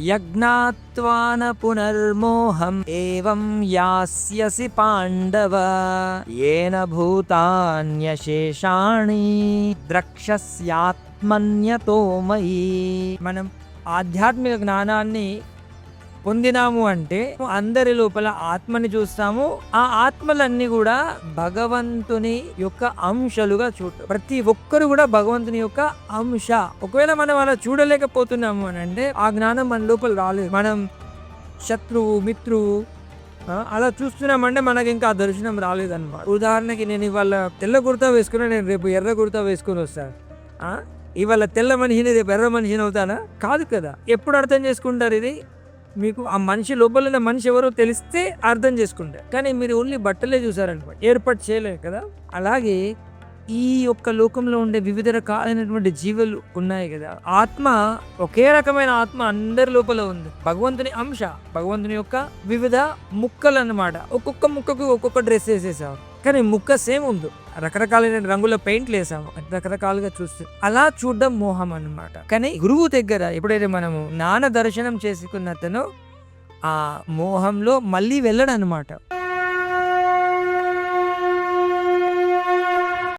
యజ్ఞాత్వాన పునర్మోహం ఏవం యాస్యసి పాండవ ఏన భూతాన్యశేషాణి ద్రక్ష్యస్యాత్మన్యతో మయి. మనం ఆధ్యాత్మిక జ్ఞానాన్ని పొందినాము అంటే అందరి లోపల ఆత్మని చూస్తాము. ఆ ఆత్మలన్నీ కూడా భగవంతుని యొక్క అంశాలుగా చూడటం. ప్రతి ఒక్కరు కూడా భగవంతుని యొక్క అంశ. ఒకవేళ మనం అలా చూడలేకపోతున్నాము అని అంటే ఆ జ్ఞానం మన లోపల రాలేదు. మనం శత్రువు మిత్రువు అలా చూస్తున్నామంటే మనకి ఇంకా ఆ దర్శనం రాలేదన్నమాట. ఉదాహరణకి నేను ఇవాళ తెల్ల కుర్తా వేసుకున్నా, నేను రేపు ఎర్ర కుర్తా వేసుకొని వస్తాను. ఇవాళ తెల్ల మనిషిని రేపు ఎర్ర మనిషిని అవుతానా? కాదు కదా. ఎప్పుడు అర్థం చేసుకుంటారు ఇది? మీకు ఆ మనిషి లోపల ఉన్న మనిషి ఎవరో తెలిస్తే అర్థం చేసుకుంటారు. కానీ మీరు ఓన్లీ బట్టలే చూసారనమాట, ఏర్పాటు చేయలేదు కదా. అలాగే ఈ యొక్క లోకంలో ఉండే వివిధ రకాలైనటువంటి జీవులు ఉన్నాయి కదా. ఆత్మ ఒకే రకమైన ఆత్మ అందరి లోపల ఉంది. భగవంతుని అంశ, భగవంతుని యొక్క వివిధ ముక్కలు అన్నమాట. ఒక్కొక్క ముక్కకు ఒక్కొక్క డ్రెస్ వేసేసాం, కానీ ముక్క సేమ్ ఉంది. రకరకాలైన రంగుల పెయింట్లు వేసాము, రకరకాలుగా చూస్తే అలా చూడడం మోహం అన్నమాట. కానీ గురువు దగ్గర ఎప్పుడైతే మనము జ్ఞాన దర్శనం చేసుకున్న అతను ఆ మోహంలో మళ్ళీ వెళ్ళడు అనమాట.